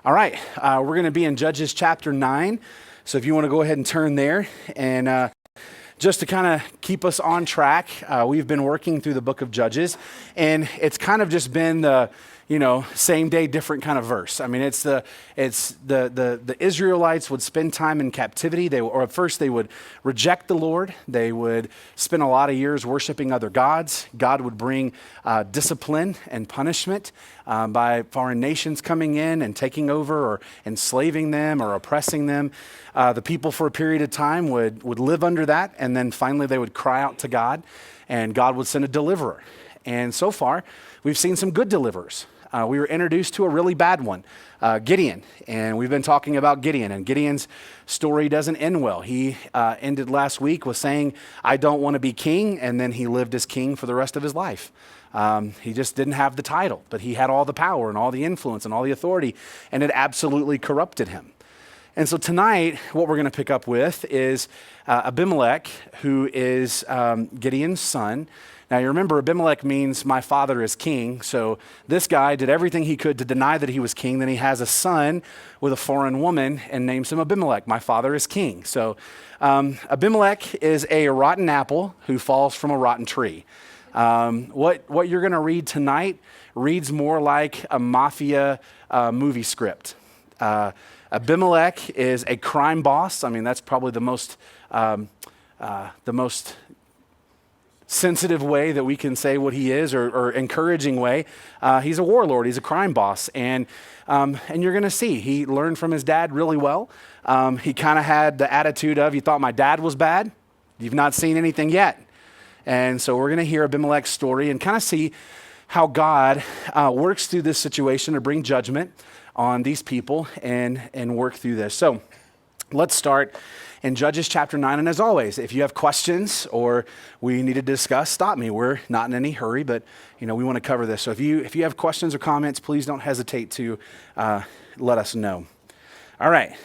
All right, we're going to be in Judges chapter 9. So if you want to go ahead and turn there. And just to kind of keep us on track, we've been working through the book of Judges. And it's kind of just been the, same day, different kind of verse. I mean, it's the Israelites would spend time in captivity. Or at first they would reject the Lord. They would spend a lot of years worshiping other gods. God would bring discipline and punishment by foreign nations coming in and taking over or enslaving them or oppressing them. The people for a period of time would live under that, and then finally they would cry out to God, and God would send a deliverer. And so far, we've seen some good deliverers. We were introduced to a really bad one, Gideon, and we've been talking about Gideon, and Gideon's story doesn't end well. He ended last week with saying, I don't want to be king, and then he lived as king for the rest of his life. He just didn't have the title, but he had all the power and all the influence and all the authority, and it absolutely corrupted him. And so tonight, what we're going to pick up with is Abimelech, who is Gideon's son. Now, you remember, Abimelech means my father is king. So this guy did everything he could to deny that he was king. Then he has a son with a foreign woman and names him Abimelech. My father is king. So Abimelech is a rotten apple who falls from a rotten tree. What you're going to read tonight reads more like a mafia movie script. Abimelech is a crime boss. I mean, that's probably the most sensitive way that we can say what he is, or encouraging way. He's a warlord. He's a crime boss, and you're going to see he learned from his dad really well. He kind of had the attitude of, you thought my dad was bad? You've not seen anything yet. And so we're going to hear Abimelech's story and kind of see how God works through this situation to bring judgment on these people and work through this. So let's start in Judges chapter 9. And as always, if you have questions or we need to discuss, stop me. We're not in any hurry, but we want to cover this. So if you have questions or comments, please don't hesitate to let us know. All right.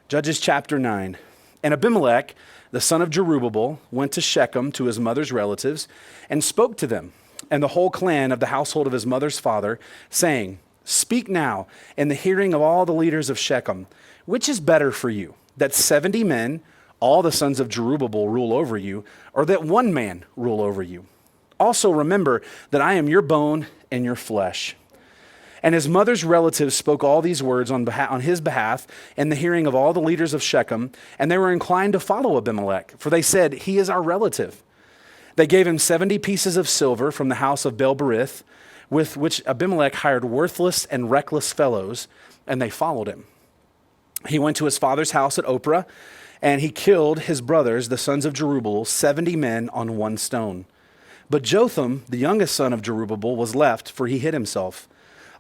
Judges chapter 9. And Abimelech, the son of Jerubbaal, went to Shechem to his mother's relatives and spoke to them and the whole clan of the household of his mother's father, saying, Speak now in the hearing of all the leaders of Shechem. Which is better for you, that 70 men, all the sons of Jerubbaal, rule over you, or that one man rule over you? Also remember that I am your bone and your flesh. And his mother's relatives spoke all these words on his behalf in the hearing of all the leaders of Shechem, and they were inclined to follow Abimelech, for they said, He is our relative. They gave him 70 pieces of silver from the house of Bel-berith, with which Abimelech hired worthless and reckless fellows, and they followed him. He went to his father's house at Ophrah, and he killed his brothers, the sons of Jerubbaal, 70 men on one stone. But Jotham, the youngest son of Jerubbaal, was left, for he hid himself.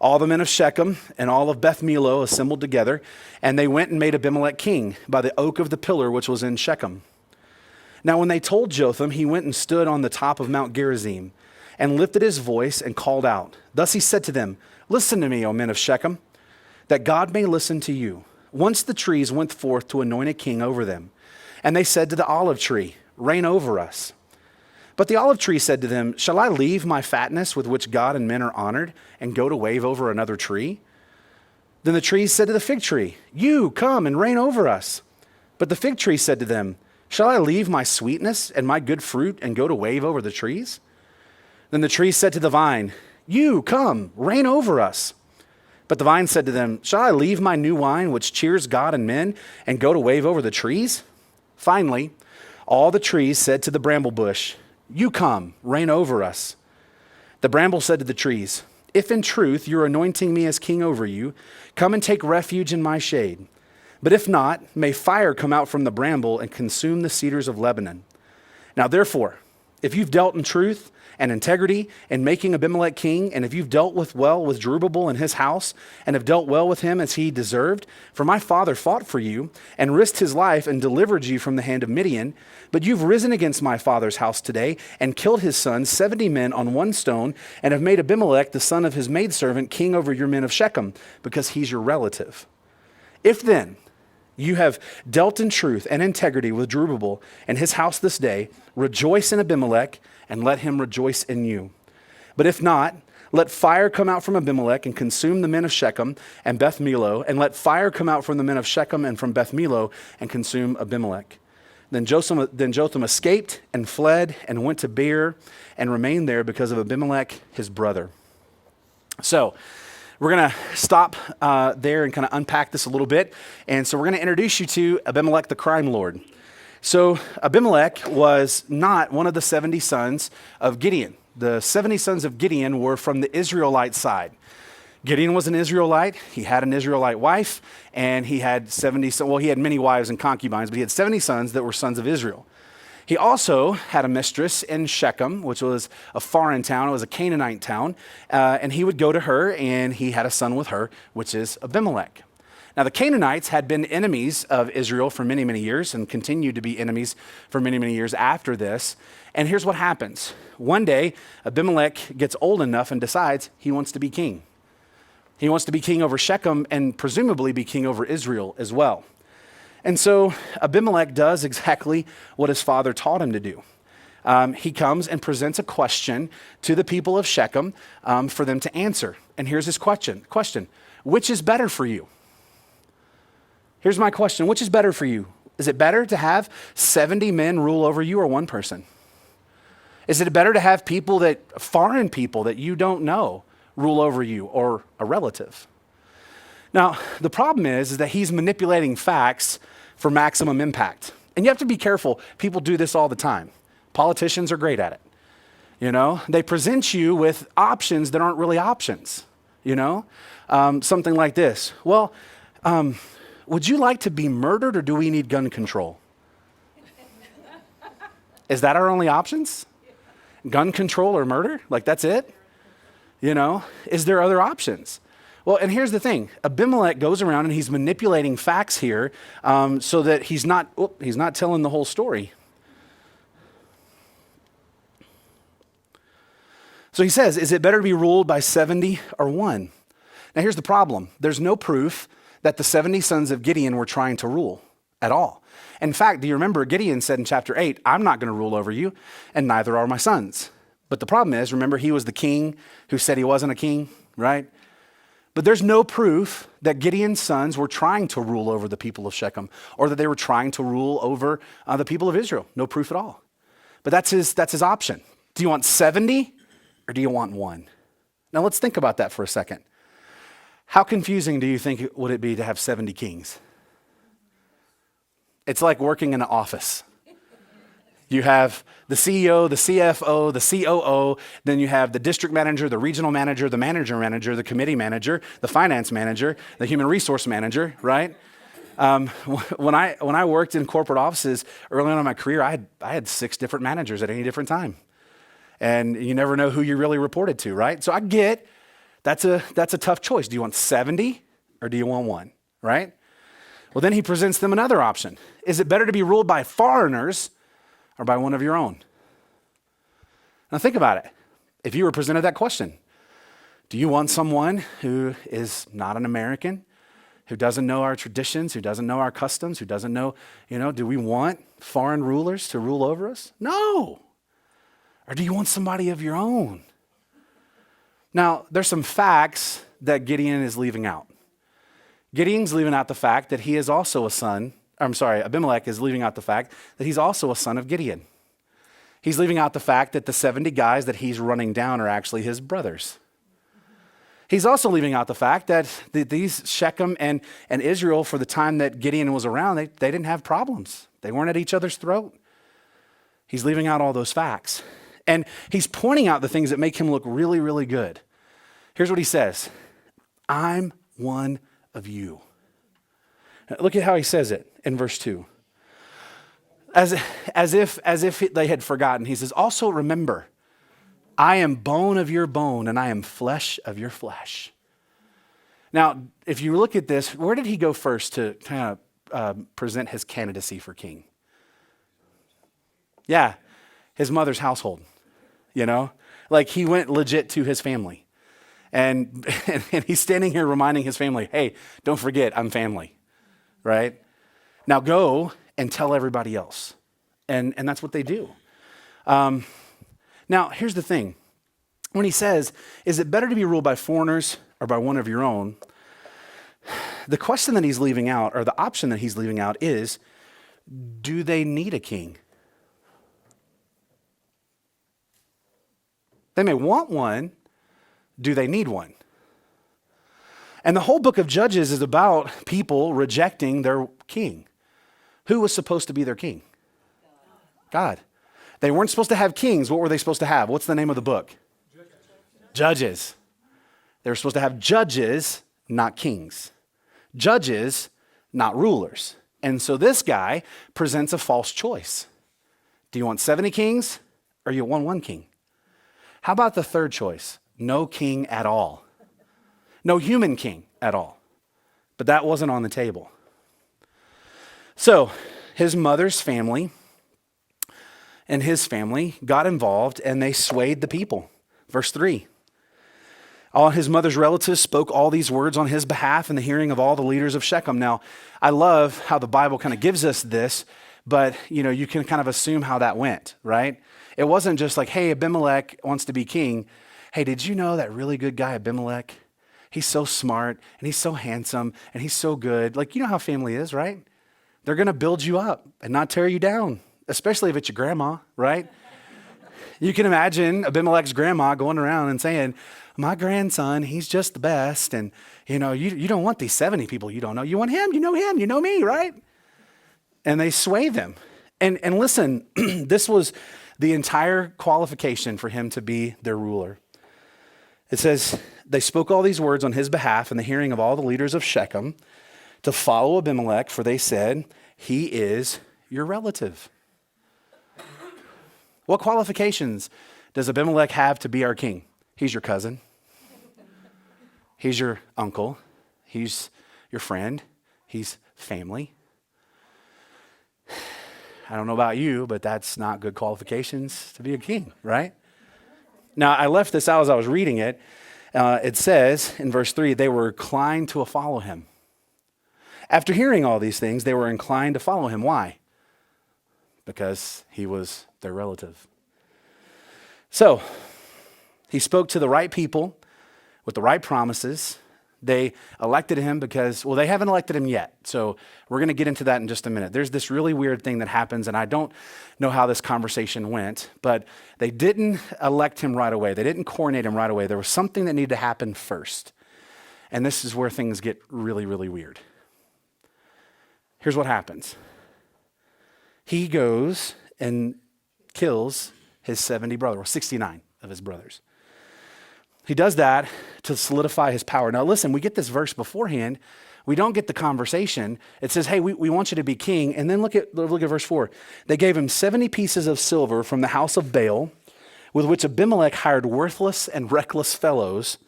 All the men of Shechem and all of Beth Millo assembled together, and they went and made Abimelech king by the oak of the pillar which was in Shechem. Now when they told Jotham, he went and stood on the top of Mount Gerizim, and lifted his voice and called out. Thus he said to them, Listen to me, O men of Shechem, that God may listen to you. Once the trees went forth to anoint a king over them, and they said to the olive tree, Reign over us. But the olive tree said to them, Shall I leave my fatness with which God and men are honored, and go to wave over another tree? Then the trees said to the fig tree, You come and reign over us. But the fig tree said to them, Shall I leave my sweetness and my good fruit, and go to wave over the trees? Then the tree said to the vine, You come, reign over us. But the vine said to them, Shall I leave my new wine, which cheers God and men, and go to wave over the trees? Finally, all the trees said to the bramble bush, You come, reign over us. The bramble said to the trees, If in truth you're anointing me as king over you, come and take refuge in my shade. But if not, may fire come out from the bramble and consume the cedars of Lebanon. Now therefore, if you've dealt in truth and integrity in making Abimelech king, and if you've dealt well with Jerubbaal and his house, and have dealt well with him as he deserved, for my father fought for you, and risked his life, and delivered you from the hand of Midian, but you've risen against my father's house today, and killed his sons, 70 men on one stone, and have made Abimelech, the son of his maidservant, king over your men of Shechem, because he's your relative. If then you have dealt in truth and integrity with Jerubbaal and his house this day, rejoice in Abimelech, and let him rejoice in you. But if not, Let fire come out from Abimelech and consume the men of Shechem and Beth Millo, and let fire come out from the men of Shechem and from Beth Millo and consume Abimelech. Then Jotham escaped and fled and went to Beer and remained there because of Abimelech, his brother. So we're going to stop there and kind of unpack this a little bit. And so we're going to introduce you to Abimelech, the crime lord. So Abimelech was not one of the 70 sons of Gideon. The 70 sons of Gideon were from the Israelite side. Gideon was an Israelite. He had an Israelite wife, and he had he had many wives and concubines, but he had 70 sons that were sons of Israel. He also had a mistress in Shechem, which was a foreign town. It was a Canaanite town, and he would go to her, and he had a son with her, which is Abimelech. Now, the Canaanites had been enemies of Israel for many, many years and continued to be enemies for many, many years after this. And here's what happens. One day, Abimelech gets old enough and decides he wants to be king. He wants to be king over Shechem and presumably be king over Israel as well. And so Abimelech does exactly what his father taught him to do. He comes and presents a question to the people of Shechem for them to answer. And here's his question. Which is better for you? Here's my question. Which is better for you? Is it better to have 70 men rule over you or one person? Is it better to have foreign people that you don't know rule over you or a relative? Now, the problem is that he's manipulating facts for maximum impact. And you have to be careful. People do this all the time. Politicians are great at it. They present you with options that aren't really options. Something like this. Well, would you like to be murdered or do we need gun control? Is that our only options? Gun control or murder? Like that's it? Is there other options? Well, and here's the thing. Abimelech goes around and he's manipulating facts here so that he's not telling the whole story. So he says, is it better to be ruled by 70 or one? Now here's the problem. There's no proof that the 70 sons of Gideon were trying to rule at all. In fact, do you remember Gideon said in chapter 8, I'm not going to rule over you, and neither are my sons. But the problem is, remember, he was the king who said he wasn't a king, right? But there's no proof that Gideon's sons were trying to rule over the people of Shechem or that they were trying to rule over the people of Israel. No proof at all. But that's his option. Do you want 70 or do you want one? Now let's think about that for a second. How confusing do you think would it be to have 70 kings? It's like working in an office. You have the CEO, the CFO, the COO, then you have the district manager, the regional manager, the manager, the committee manager, the finance manager, the human resource manager, right? When I worked in corporate offices early on in my career, I had 6 different managers at any different time. And you never know who you really reported to, right? So I get that's a tough choice. Do you want 70 or do you want one, right? Well, then he presents them another option. Is it better to be ruled by foreigners or by one of your own? Now think about it. If you were presented that question, do you want someone who is not an American, who doesn't know our traditions, who doesn't know our customs, who doesn't know, do we want foreign rulers to rule over us? No. Or do you want somebody of your own? Now, there's some facts that Gideon is leaving out. Gideon's leaving out the fact that he is also Abimelech is leaving out the fact that he's also a son of Gideon. He's leaving out the fact that the 70 guys that he's running down are actually his brothers. He's also leaving out the fact that these Shechem and Israel, for the time that Gideon was around, they didn't have problems. They weren't at each other's throat. He's leaving out all those facts. And he's pointing out the things that make him look really, really good. Here's what he says. I'm one of you. Look at how he says it in verse 2. As if they had forgotten. He says, also remember, I am bone of your bone and I am flesh of your flesh. Now, if you look at this, where did he go first to kind of present his candidacy for king? Yeah, his mother's household, Like he went legit to his family. And he's standing here reminding his family, hey, don't forget, I'm family, right? Now go and tell everybody else. And that's what they do. Now, here's the thing. when he says, is it better to be ruled by foreigners or by one of your own? The question that he's leaving out, or the option that he's leaving out is, do they need a king? They may want one. Do they need one? And the whole book of Judges is about people rejecting their king. Who was supposed to be their king? God. They weren't supposed to have kings. What were they supposed to have? What's the name of the book? Judges. They were supposed to have judges, not kings. Judges, not rulers. And so this guy presents a false choice. Do you want 70 kings or you want one king? How about the third choice? No king at all. No human king at all. But that wasn't on the table. So his mother's family and his family got involved and they swayed the people. Verse 3. All his mother's relatives spoke all these words on his behalf in the hearing of all the leaders of Shechem. Now, I love how the Bible kind of gives us this, but you can kind of assume how that went, right? It wasn't just like, hey, Abimelech wants to be king. Hey, did you know that really good guy Abimelech? He's so smart and he's so handsome and he's so good. Like, you know how family is, right? They're going to build you up and not tear you down, especially if it's your grandma, right? You can imagine Abimelech's grandma going around and saying, my grandson, he's just the best. And, you don't want these 70 people you don't know. You want him, you know me, right? And they sway them. And listen, this was the entire qualification for him to be their ruler. It says, they spoke all these words on his behalf in the hearing of all the leaders of Shechem to follow Abimelech, for they said, he is your relative. What qualifications does Abimelech have to be our king? He's your cousin. He's your uncle. He's your friend. He's family. I don't know about you, but that's not good qualifications to be a king, right? Now, I left this out as I was reading it. It says in verse 3, they were inclined to follow him. After hearing all these things, they were inclined to follow him. Why? Because he was their relative. So, he spoke to the right people with the right promises. They elected him because, well, they haven't elected him yet. So we're going to get into that in just a minute. There's this really weird thing that happens, and I don't know how this conversation went, but they didn't elect him right away. They didn't coronate him right away. There was something that needed to happen first. And this is where things get really, really weird. Here's what happens. He goes and kills his 70 brother, or 69 of his brothers. He does that to solidify his power. Now listen, we get this verse beforehand. We don't get the conversation. It says, hey, we want you to be king. And then look at verse 4. They gave him 70 pieces of silver from the house of Baal, with which Abimelech hired worthless and reckless fellows,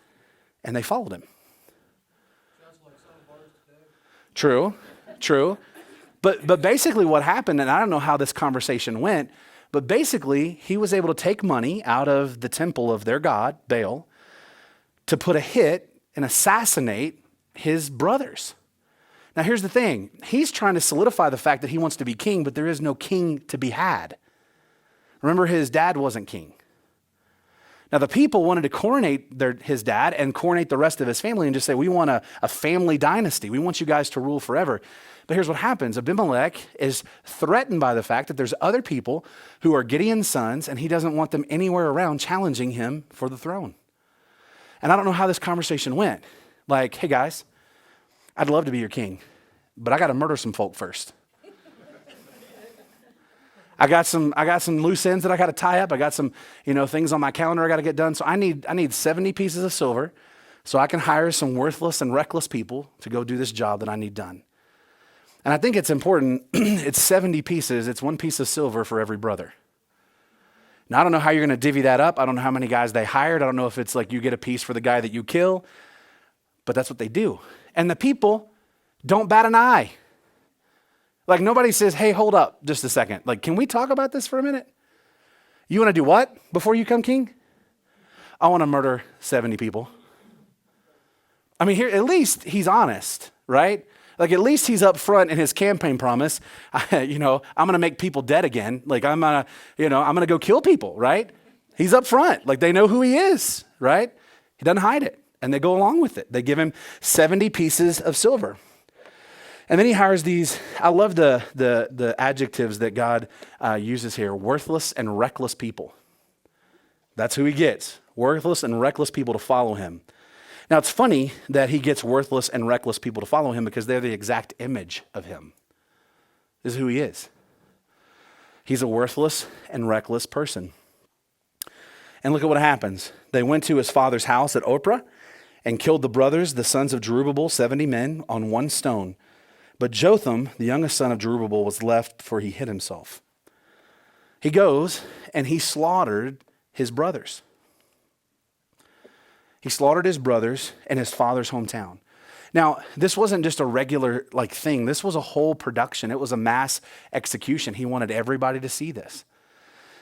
and they followed him. Sounds like some of ours today. True. But basically what happened, and I don't know how this conversation went, but basically he was able to take money out of the temple of their god, Baal, to put a hit and assassinate his brothers. Now here's the thing. He's trying to solidify the fact that he wants to be king, but there is no king to be had. Remember, his dad wasn't king. Now the people wanted to coronate his dad and coronate the rest of his family and just say, we want a family dynasty. We want you guys to rule forever. But here's what happens. Abimelech is threatened by the fact that there's other people who are Gideon's sons, and he doesn't want them anywhere around challenging him for the throne. And I don't know how this conversation went. Like, hey guys, I'd love to be your king, but I got to murder some folk first. I got some loose ends that I got to tie up. I got some, things on my calendar I got to get done. So I need 70 pieces of silver so I can hire some worthless and reckless people to go do this job that I need done. And I think it's important. It's 70 pieces. It's one piece of silver for every brother. Now, I don't know how you're going to divvy that up. I don't know how many guys they hired. I don't know if it's like you get a piece for the guy that you kill, but that's what they do. And the people don't bat an eye. Like nobody says, hey, hold up just a second. Like, can we talk about this for a minute? You want to do what before you come king? I want to murder 70 people. I mean, here, at least he's honest, right? Like at least he's up front in his campaign promise. I'm going to make people dead again. Like I'm going to go kill people, right? He's up front. Like, they know who he is, right? He doesn't hide it. And they go along with it. They give him 70 pieces of silver. And then he hires these, I love the adjectives that God uses here, worthless and reckless people. That's who he gets, worthless and reckless people to follow him. Now, it's funny that he gets worthless and reckless people to follow him because they're the exact image of him. This is who he is. He's a worthless and reckless person. And look at what happens. They went to his father's house at Ophrah and killed the brothers, the sons of Jerubbaal, 70 men, on one stone. But Jotham, the youngest son of Jerubbaal, was left, for he hid himself. He goes and he slaughtered his brothers. He slaughtered his brothers in his father's hometown. Now, this wasn't just a regular thing. This was a whole production. It was a mass execution. He wanted everybody to see this.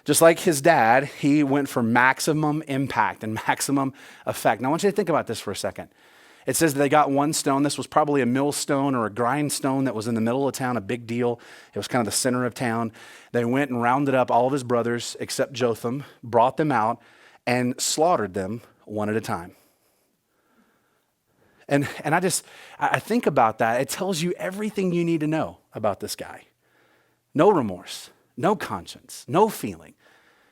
Just like his dad, he went for maximum impact and maximum effect. Now, I want you to think about this for a second. It says that they got one stone. This was probably a millstone or a grindstone that was in the middle of town, a big deal. It was kind of the center of town. They went and rounded up all of his brothers except Jotham, brought them out, and slaughtered them one at a time. And I think about that. It tells you everything you need to know about this guy. No remorse, no conscience, no feeling.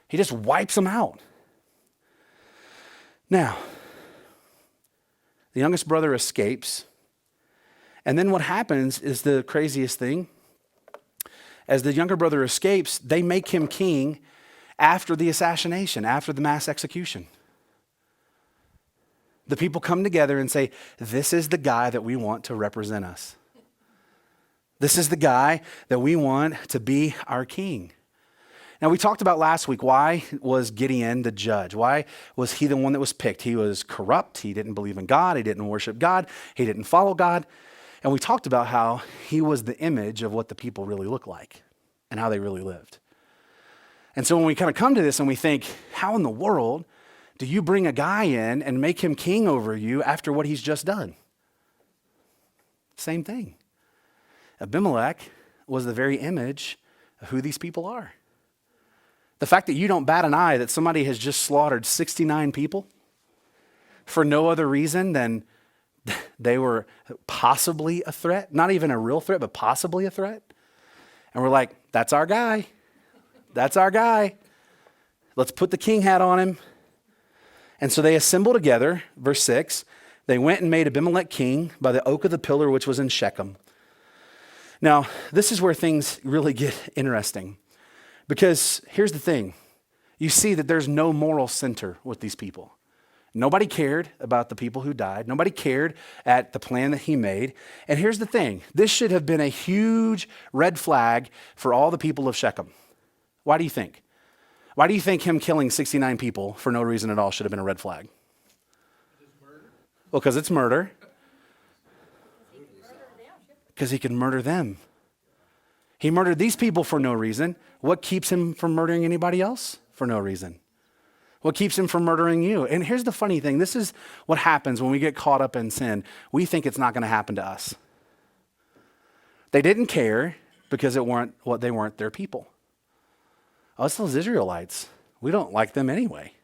He just wipes them out. Now, the youngest brother escapes. And then what happens is the craziest thing. As the younger brother escapes, they make him king after the assassination, after the mass execution. The people come together and say, this is the guy that we want to represent us. This is the guy that we want to be our king. Now, we talked about last week, why was Gideon the judge? Why was he the one that was picked? He was corrupt. He didn't believe in God. He didn't worship God. He didn't follow God. And we talked about how he was the image of what the people really look like and how they really lived. And so when we kind of come to this and we think, how in the world do you bring a guy in and make him king over you after what he's just done? Same thing. Abimelech was the very image of who these people are. The fact that you don't bat an eye that somebody has just slaughtered 69 people for no other reason than they were possibly a threat, not even a real threat, but possibly a threat. And we're like, that's our guy. That's our guy. Let's put the king hat on him. And so they assembled together, verse 6. They went and made Abimelech king by the oak of the pillar which was in Shechem. Now, this is where things really get interesting. Because here's the thing. You see that there's no moral center with these people. Nobody cared about the people who died. Nobody cared at the plan that he made. And here's the thing. This should have been a huge red flag for all the people of Shechem. Why do you think? Why do you think him killing 69 people for no reason at all should have been a red flag? Well, because it's murder. Because he could murder them. He murdered these people for no reason. What keeps him from murdering anybody else? For no reason. What keeps him from murdering you? And here's the funny thing. This is what happens when we get caught up in sin. We think it's not going to happen to us. They didn't care because they weren't their people. Us, those Israelites, we don't like them anyway.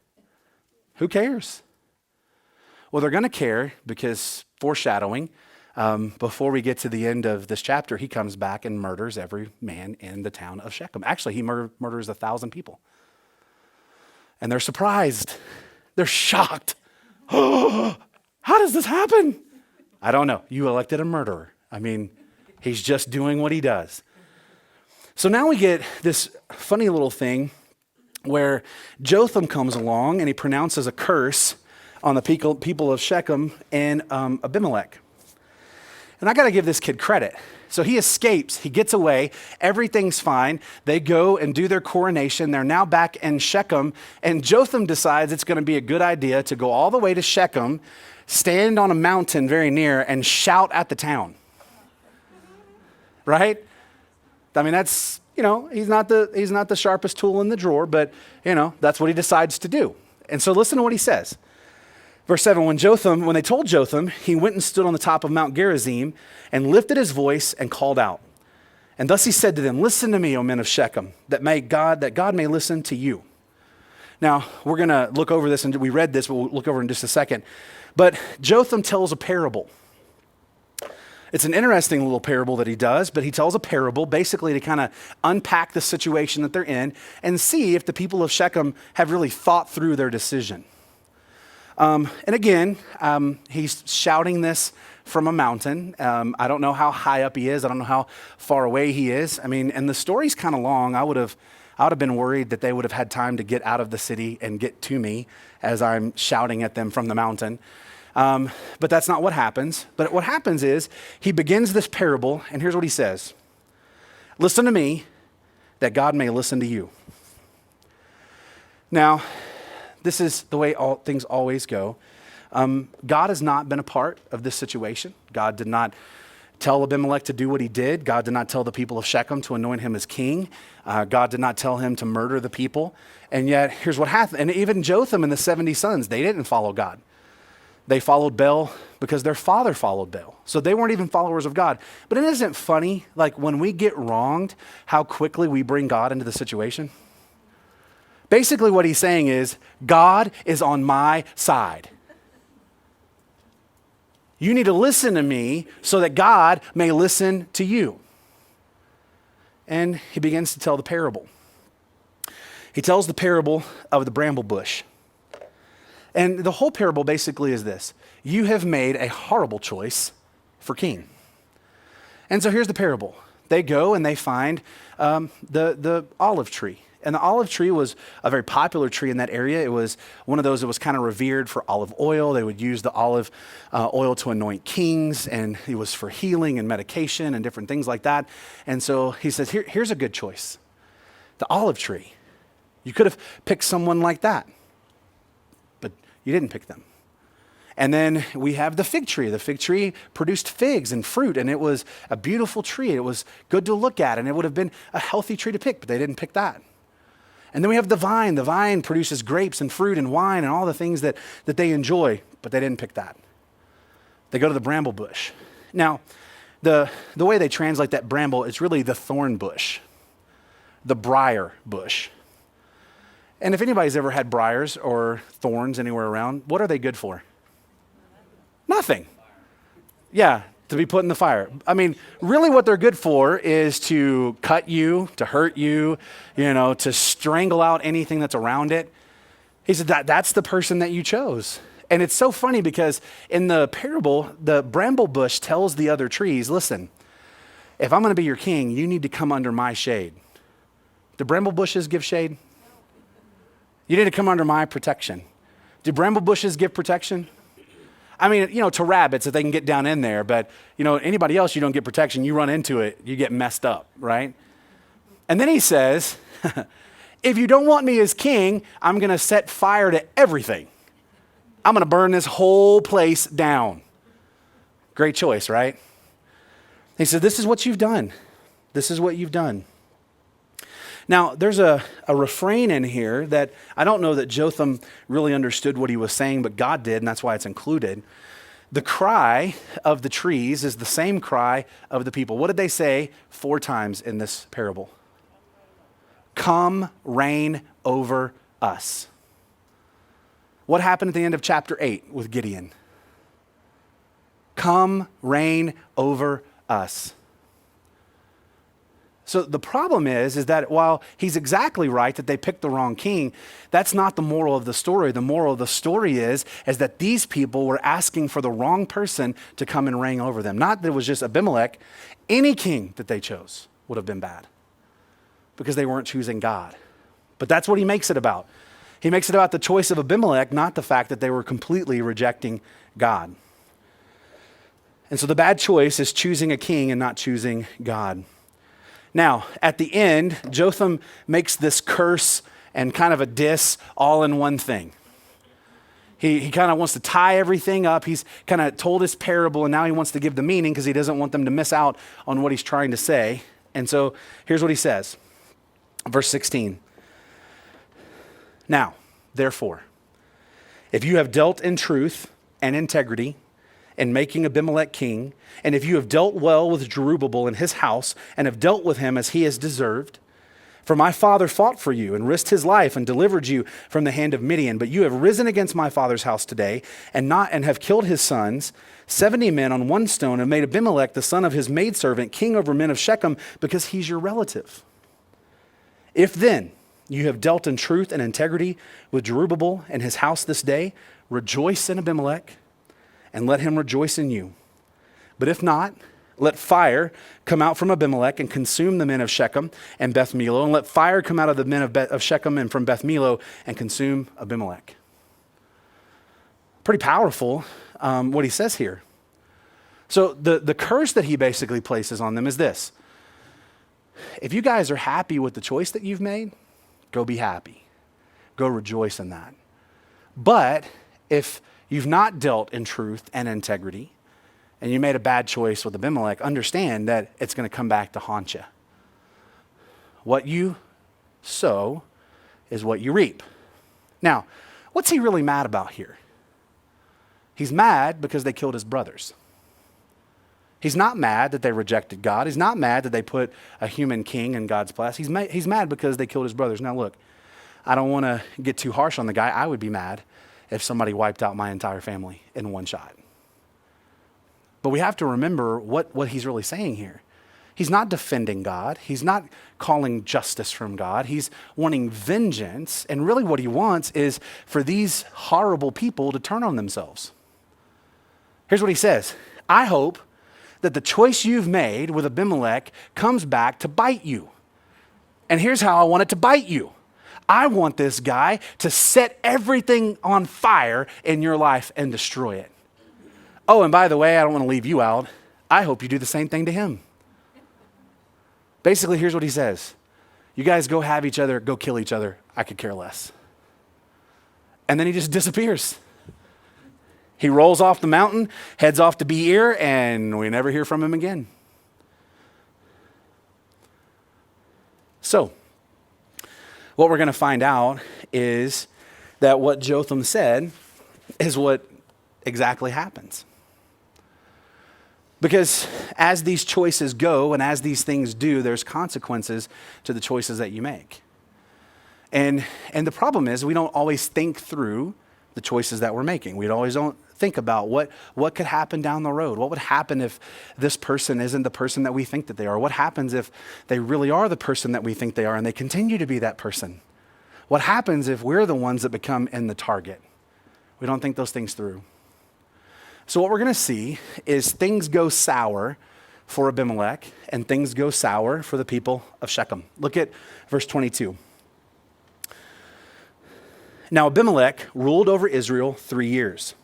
Who cares? Well, they're going to care because, foreshadowing, before we get to the end of this chapter, he comes back and murders every man in the town of Shechem. Actually, he murders 1,000 people. And they're surprised. They're shocked. How does this happen? I don't know. You elected a murderer. I mean, he's just doing what he does. So now we get this funny little thing where Jotham comes along and he pronounces a curse on the people of Shechem and Abimelech. And I got to give this kid credit. So he escapes, he gets away, everything's fine. They go and do their coronation. They're now back in Shechem, and Jotham decides it's going to be a good idea to go all the way to Shechem, stand on a mountain very near, and shout at the town. Right? I mean, that's, he's not the sharpest tool in the drawer, but, that's what he decides to do. And so listen to what he says. Verse 7, when they told Jotham, he went and stood on the top of Mount Gerizim and lifted his voice and called out. And thus he said to them, listen to me, O men of Shechem, that God may listen to you. Now, we're going to look over this, and we read this, but we'll look over in just a second. But Jotham tells a parable. It's an interesting little parable that he does, but he tells a parable basically to kind of unpack the situation that they're in and see if the people of Shechem have really thought through their decision. And again, he's shouting this from a mountain. I don't know how high up he is. I don't know how far away he is. I mean, and the story's kind of long. I would have been worried that they would have had time to get out of the city and get to me as I'm shouting at them from the mountain. But that's not what happens. But what happens is he begins this parable, and here's what he says. Listen to me, that God may listen to you. Now, this is the way all things always go. God has not been a part of this situation. God did not tell Abimelech to do what he did. God did not tell the people of Shechem to anoint him as king. God did not tell him to murder the people. And yet, here's what happened. And even Jotham and the 70 sons, they didn't follow God. They followed Baal because their father followed Baal. So they weren't even followers of God. But it isn't funny, like when we get wronged, how quickly we bring God into the situation? Basically what he's saying is, God is on my side. You need to listen to me so that God may listen to you. And he begins to tell the parable. He tells the parable of the bramble bush. And the whole parable basically is this. You have made a horrible choice for king. And so here's the parable. They go and they find the olive tree. And the olive tree was a very popular tree in that area. It was one of those that was kind of revered for olive oil. They would use the olive oil to anoint kings, and it was for healing and medication and different things like that. And so he says, here's a good choice. The olive tree. You could have picked someone like that, but you didn't pick them. And then we have the fig tree. The fig tree produced figs and fruit, and it was a beautiful tree. It was good to look at, and it would have been a healthy tree to pick, but they didn't pick that. And then we have the vine. The vine produces grapes and fruit and wine and all the things that they enjoy, but they didn't pick that. They go to the bramble bush. Now, the way they translate that bramble is really the thorn bush, the briar bush. And if anybody's ever had briars or thorns anywhere around, what are they good for? Nothing. Yeah, to be put in the fire. I mean, really what they're good for is to cut you, to hurt you, to strangle out anything that's around it. He said that's the person that you chose. And it's so funny because in the parable, the bramble bush tells the other trees, listen, if I'm going to be your king, you need to come under my shade. Do bramble bushes give shade? You need to come under my protection. Do bramble bushes give protection? I mean, to rabbits, if they can get down in there, but, anybody else, you don't get protection. You run into it, you get messed up, right? And then he says, if you don't want me as king, I'm going to set fire to everything. I'm going to burn this whole place down. Great choice, right? He said, this is what you've done. This is what you've done. Now, there's a refrain in here that I don't know that Jotham really understood what he was saying, but God did, and that's why it's included. The cry of the trees is the same cry of the people. What did they say 4 times in this parable? Come, reign over us. What happened at the end of chapter 8 with Gideon? Come, reign over us. So the problem is that while he's exactly right that they picked the wrong king, that's not the moral of the story. The moral of the story is that these people were asking for the wrong person to come and reign over them. Not that it was just Abimelech. Any king that they chose would have been bad because they weren't choosing God. But that's what he makes it about. He makes it about the choice of Abimelech, not the fact that they were completely rejecting God. And so the bad choice is choosing a king and not choosing God. Now, at the end, Jotham makes this curse and kind of a diss all in one thing. He kind of wants to tie everything up. He's kind of told his parable, and now he wants to give the meaning because he doesn't want them to miss out on what he's trying to say. And so here's what he says. Verse 16. Now, therefore, if you have dealt in truth and integrity, and making Abimelech king, and if you have dealt well with Jerubbaal and his house, and have dealt with him as he has deserved, For my father fought for you and risked his life and delivered you from the hand of Midian. But you have risen against my father's house today and have killed his sons, 70 men on one stone, and made Abimelech, the son of his maidservant, king over men of Shechem, because he's your relative. If then you have dealt in truth and integrity with Jerubbaal and his house this day, rejoice in Abimelech and let him rejoice in you. But if not, let fire come out from Abimelech and consume the men of Shechem and Beth Millo, and let fire come out of the men of Shechem and from Beth Millo and consume Abimelech. Pretty powerful what he says here. So the curse that he basically places on them is this. If you guys are happy with the choice that you've made, go be happy. Go rejoice in that. But if you've not dealt in truth and integrity, and you made a bad choice with Abimelech, understand that it's going to come back to haunt you. What you sow is what you reap. Now, what's he really mad about here? He's mad because they killed his brothers. He's not mad that they rejected God. He's not mad that they put a human king in God's place. He's mad because they killed his brothers. Now look, I don't want to get too harsh on the guy. I would be mad if somebody wiped out my entire family in one shot. But we have to remember what he's really saying here. He's not defending God. He's not calling justice from God. He's wanting vengeance. And really what he wants is for these horrible people to turn on themselves. Here's what he says. I hope that the choice you've made with Abimelech comes back to bite you. And here's how I want it to bite you. I want this guy to set everything on fire in your life and destroy it. Oh, and by the way, I don't want to leave you out. I hope you do the same thing to him. Basically, here's what he says. You guys go have each other, go kill each other. I could care less. And then he just disappears. He rolls off the mountain, heads off to Beer, and we never hear from him again. So, what we're going to find out is that what Jotham said is what exactly happens. Because as these choices go and as these things do, there's consequences to the choices that you make. And the problem is we don't always think through the choices that we're making. We always don't think about what could happen down the road. What would happen if this person isn't the person that we think that they are? What happens if they really are the person that we think they are and they continue to be that person? What happens if we're the ones that become in the target? We don't think those things through. So what we're going to see is things go sour for Abimelech and things go sour for the people of Shechem. Look at verse 22. Now Abimelech ruled over Israel 3 years.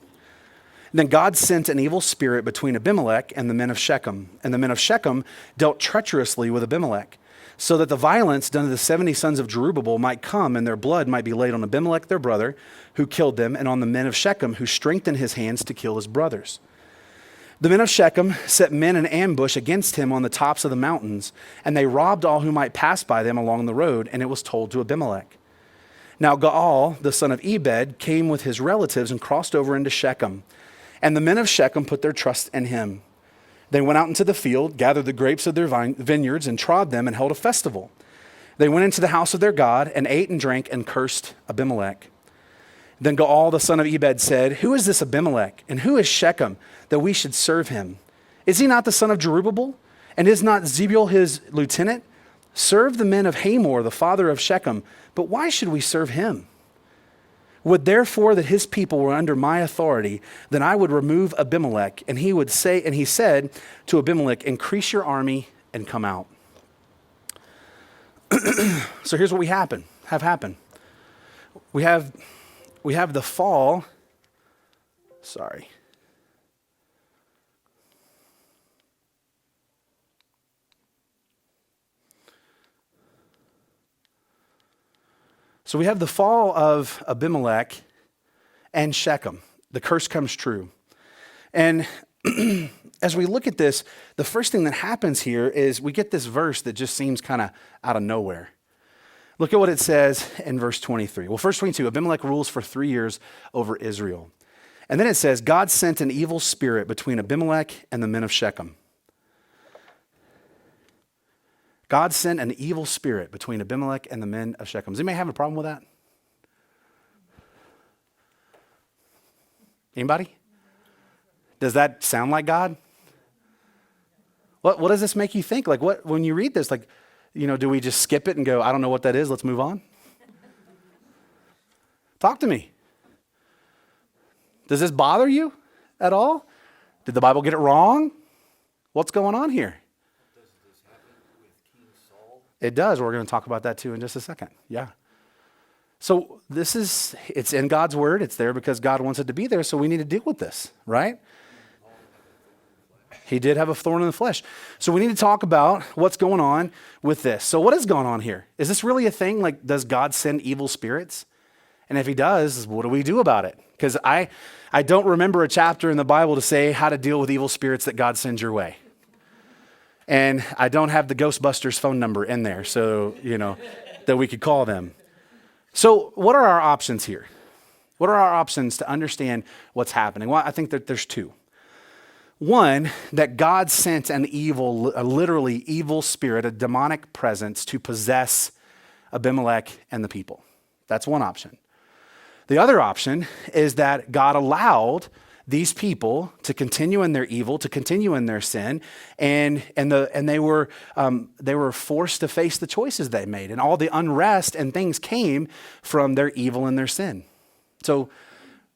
Then God sent an evil spirit between Abimelech and the men of Shechem, and the men of Shechem dealt treacherously with Abimelech, so that the violence done to the 70 sons of Jerubbaal might come, and their blood might be laid on Abimelech their brother, who killed them, and on the men of Shechem, who strengthened his hands to kill his brothers. The men of Shechem set men in ambush against him on the tops of the mountains, and they robbed all who might pass by them along the road, and it was told to Abimelech. Now Gaal, the son of Ebed, came with his relatives and crossed over into Shechem, and the men of Shechem put their trust in him. They went out into the field, gathered the grapes of their vineyards, and trod them and held a festival. They went into the house of their God and ate and drank and cursed Abimelech. Then Gaal, the son of Ebed, said, Who is this Abimelech, and who is Shechem, that we should serve him? Is he not the son of Jerubbaal? And is not Zebul his lieutenant? Serve the men of Hamor, the father of Shechem, but why should we serve him? Would therefore that his people were under my authority, then I would remove Abimelech. And he said to Abimelech, Increase your army and come out. So here's what we have happened. We have the fall. Sorry. So we have the fall of Abimelech and Shechem. The curse comes true. And as we look at this, the first thing that happens here is we get this verse that just seems kind of out of nowhere. Look at what it says in verse 23. Well, verse 22, Abimelech rules for 3 years over Israel. And then it says, God sent an evil spirit between Abimelech and the men of Shechem. God sent an evil spirit between Abimelech and the men of Shechem. Does anybody have a problem with that? Anybody? Does that sound like God? What does this make you think? Like, what, when you read this, like, do we just skip it and go, I don't know what that is, let's move on? Talk to me. Does this bother you at all? Did the Bible get it wrong? What's going on here? Does this happen with King Saul? It does. We're going to talk about that too in just a second. Yeah. So it's in God's word. It's there because God wants it to be there. So we need to deal with this, right? He did have a thorn in the flesh. So we need to talk about what's going on with this. So what is going on here? Is this really a thing? Like, does God send evil spirits? And if he does, what do we do about it? Because I don't remember a chapter in the Bible to say how to deal with evil spirits that God sends your way. And I don't have the Ghostbusters phone number in there, so, that we could call them. So what are our options here? What are our options to understand what's happening? Well, I think that there's two. One, that God sent a literally evil spirit, a demonic presence to possess Abimelech and the people. That's one option. The other option is that God allowed these people to continue in their evil, to continue in their sin, and they were forced to face the choices they made, and all the unrest and things came from their evil and their sin. So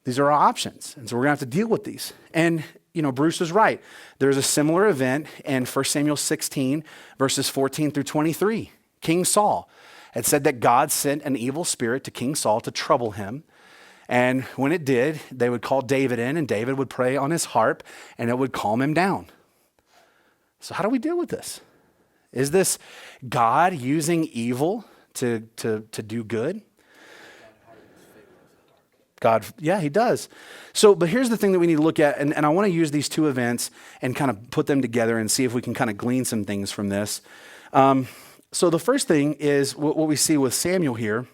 these are our options, and so we're going to have to deal with these. And Bruce was right. There's a similar event in 1 Samuel 16, verses 14 through 23. King Saul. It said that God sent an evil spirit to King Saul to trouble him. And when it did, they would call David in, and David would play on his harp, and it would calm him down. So how do we deal with this? Is this God using evil to do good? God, yeah, he does. So, but here's the thing that we need to look at, and I want to use these two events and kind of put them together and see if we can kind of glean some things from this. So the first thing is what we see with Samuel here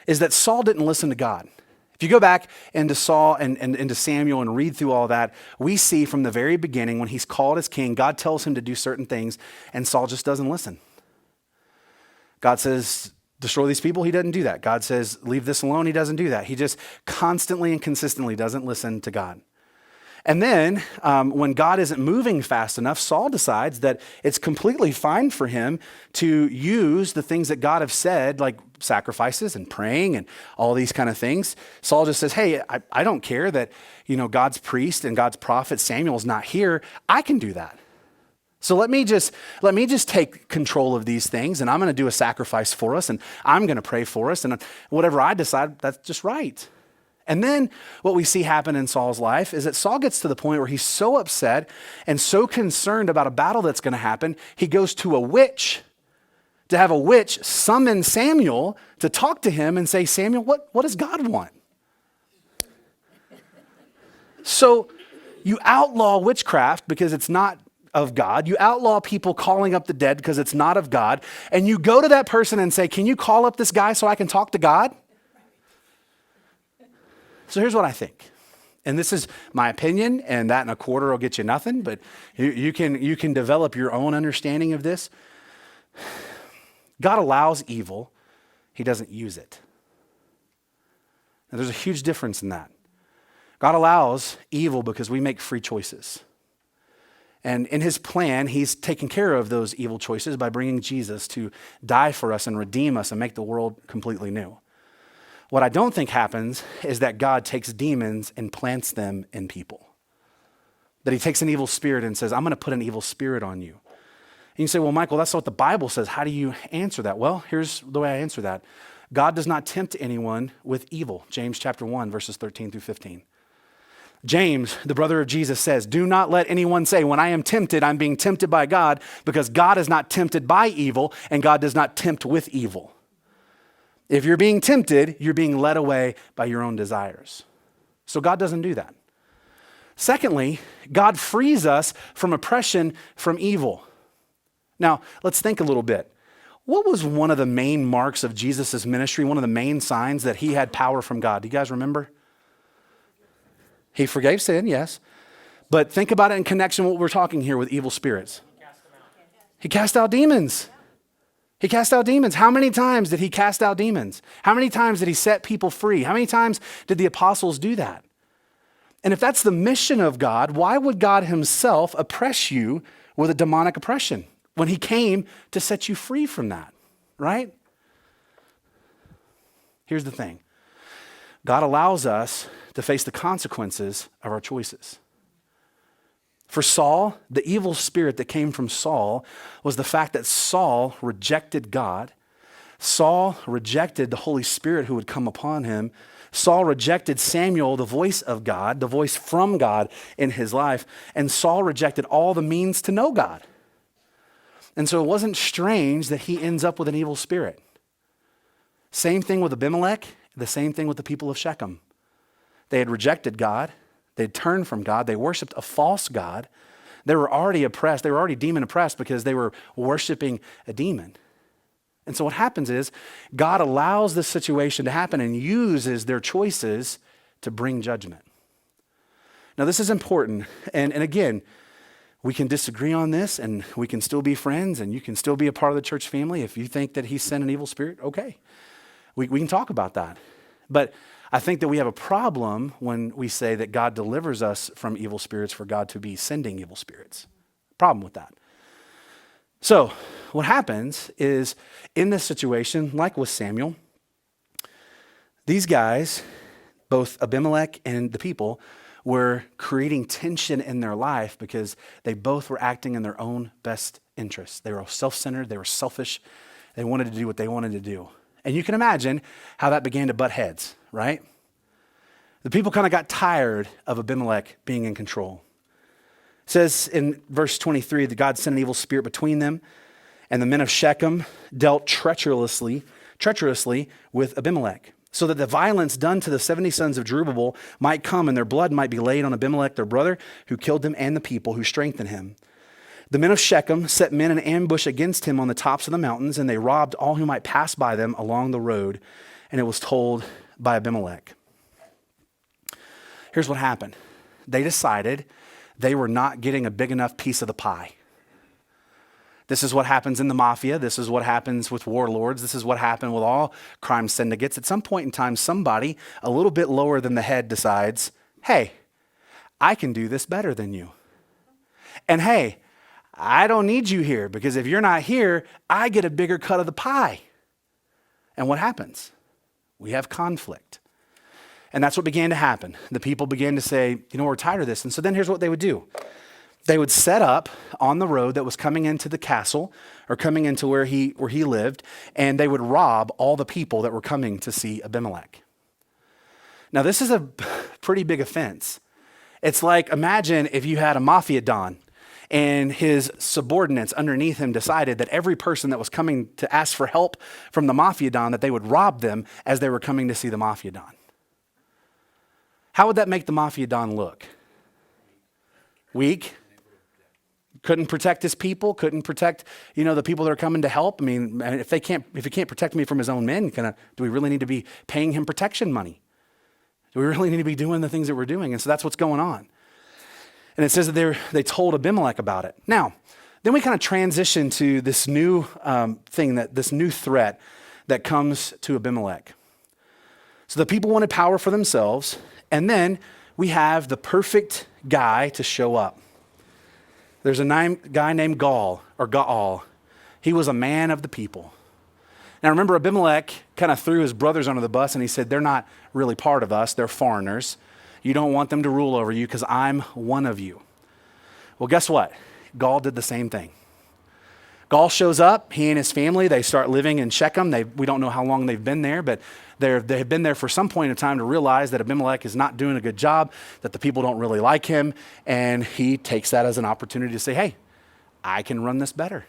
is that Saul didn't listen to God. If you go back into Saul and into Samuel and read through all that, we see from the very beginning when he's called as king, God tells him to do certain things, and Saul just doesn't listen. God says, destroy these people. He doesn't do that. God says, leave this alone. He doesn't do that. He just constantly and consistently doesn't listen to God. And then when God isn't moving fast enough, Saul decides that it's completely fine for him to use the things that God have said, like sacrifices and praying and all these kind of things. Saul just says, hey, I don't care that, God's priest and God's prophet Samuel's not here. I can do that. So let me just take control of these things, and I'm going to do a sacrifice for us, and I'm going to pray for us, and whatever I decide, that's just right. And then what we see happen in Saul's life is that Saul gets to the point where he's so upset and so concerned about a battle that's going to happen, he goes to a witch to have a witch summon Samuel to talk to him and say, Samuel, what does God want? So you outlaw witchcraft because it's not of God. You outlaw people calling up the dead because it's not of God. And you go to that person and say, can you call up this guy so I can talk to God? So here's what I think. And this is my opinion, and that and a quarter will get you nothing, but you can develop your own understanding of this. God allows evil. He doesn't use it. And there's a huge difference in that. God allows evil because we make free choices. And in his plan, he's taken care of those evil choices by bringing Jesus to die for us and redeem us and make the world completely new. What I don't think happens is that God takes demons and plants them in people. That he takes an evil spirit and says, I'm going to put an evil spirit on you. And you say, well, Michael, that's not what the Bible says. How do you answer that? Well, here's the way I answer that. God does not tempt anyone with evil. James chapter 1, verses 13 through 15. James, the brother of Jesus, says, do not let anyone say, when I am tempted, I'm being tempted by God, because God is not tempted by evil, and God does not tempt with evil. If you're being tempted, you're being led away by your own desires. So God doesn't do that. Secondly, God frees us from oppression from evil. Now, let's think a little bit. What was one of the main marks of Jesus' ministry, one of the main signs that he had power from God? Do you guys remember? He forgave sin, yes. But think about it in connection with what we're talking here with evil spirits. He cast out demons. He cast out demons. How many times did he cast out demons? How many times did he set people free? How many times did the apostles do that? And if that's the mission of God, why would God himself oppress you with a demonic oppression when he came to set you free from that, right? Here's the thing. God allows us to face the consequences of our choices. For Saul, the evil spirit that came from Saul was the fact that Saul rejected God. Saul rejected the Holy Spirit who would come upon him. Saul rejected Samuel, the voice of God, the voice from God in his life. And Saul rejected all the means to know God. And so it wasn't strange that he ends up with an evil spirit. Same thing with Abimelech, the same thing with the people of Shechem. They had rejected God. They had turned from God. They worshiped a false God. They were already oppressed. They were already demon oppressed because they were worshiping a demon. And so what happens is God allows this situation to happen and uses their choices to bring judgment. Now this is important. And again, we can disagree on this and we can still be friends and you can still be a part of the church family. If you think that he sent an evil spirit, okay. We can talk about that. But I think that we have a problem when we say that God delivers us from evil spirits for God to be sending evil spirits. Problem with that. So what happens is in this situation, like with Samuel, these guys, both Abimelech and the people, were creating tension in their life because they both were acting in their own best interests. They were self-centered. They were selfish. They wanted to do what they wanted to do. And you can imagine how that began to butt heads, right? The people kind of got tired of Abimelech being in control. It says in verse 23 that God sent an evil spirit between them, and the men of Shechem dealt treacherously with Abimelech, so that the violence done to the 70 sons of Jerubbaal might come, and their blood might be laid on Abimelech, their brother, who killed them, and the people who strengthened him. The men of Shechem set men in ambush against him on the tops of the mountains, and they robbed all who might pass by them along the road. And it was told by Abimelech. Here's what happened. They decided they were not getting a big enough piece of the pie. This is what happens in the mafia. This is what happens with warlords. This is what happened with all crime syndicates. At some point in time, somebody a little bit lower than the head decides, hey, I can do this better than you. And hey, I don't need you here because if you're not here, I get a bigger cut of the pie. And what happens? We have conflict. And that's what began to happen. The people began to say, we're tired of this. And so then here's what they would do. They would set up on the road that was coming into the castle or coming into where he lived, and they would rob all the people that were coming to see Abimelech. Now, this is a pretty big offense. It's like, imagine if you had a mafia don and his subordinates underneath him decided that every person that was coming to ask for help from the mafia don, that they would rob them as they were coming to see the mafia don. How would that make the mafia don look? Weak. Couldn't protect his people, couldn't protect, the people that are coming to help. I mean, if he can't protect me from his own men, do we really need to be paying him protection money? Do we really need to be doing the things that we're doing? And so that's what's going on. And it says that they told Abimelech about it. Now, then we kind of transition to this new this new threat that comes to Abimelech. So the people wanted power for themselves, and then we have the perfect guy to show up. There's a guy named Gaal. He was a man of the people. Now remember, Abimelech kind of threw his brothers under the bus and he said, they're not really part of us, they're foreigners. You don't want them to rule over you because I'm one of you. Well, guess what? Gaal did the same thing. Gaal shows up, he and his family, they start living in Shechem. We don't know how long they've been there, but they have been there for some point in time to realize that Abimelech is not doing a good job, that the people don't really like him, and he takes that as an opportunity to say, hey, I can run this better.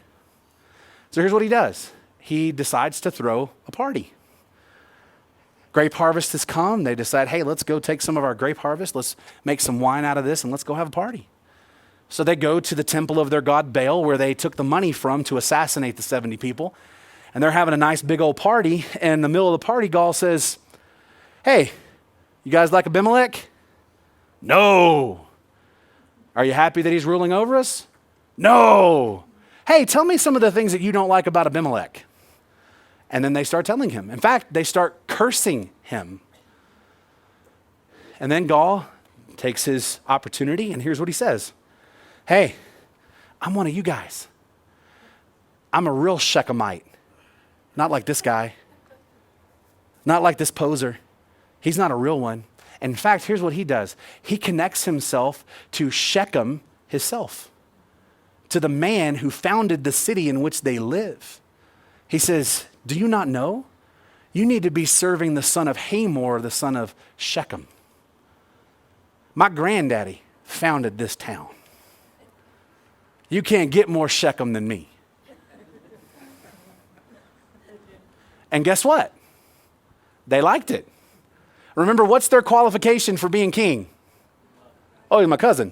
So here's what he does. He decides to throw a party. Grape harvest has come. They decide, hey, let's go take some of our grape harvest. Let's make some wine out of this and let's go have a party. So they go to the temple of their god Baal where they took the money from to assassinate the 70 people. And they're having a nice big old party. And in the middle of the party, Gaal says, hey, you guys like Abimelech? No. Are you happy that he's ruling over us? No. hey, tell me some of the things that you don't like about Abimelech. And then they start telling him. In fact, they start cursing him. And then Gaul takes his opportunity, and here's what he says. Hey, I'm one of you guys. I'm a real Shechemite. Not like this guy. Not like this poser. He's not a real one. In fact, here's what he does. He connects himself to Shechem himself, to the man who founded the city in which they live. He says, do you not know? You need to be serving the son of Hamor, the son of Shechem. My granddaddy founded this town. You can't get more Shechem than me. And guess what? They liked it. Remember, what's their qualification for being king? Oh, he's my cousin.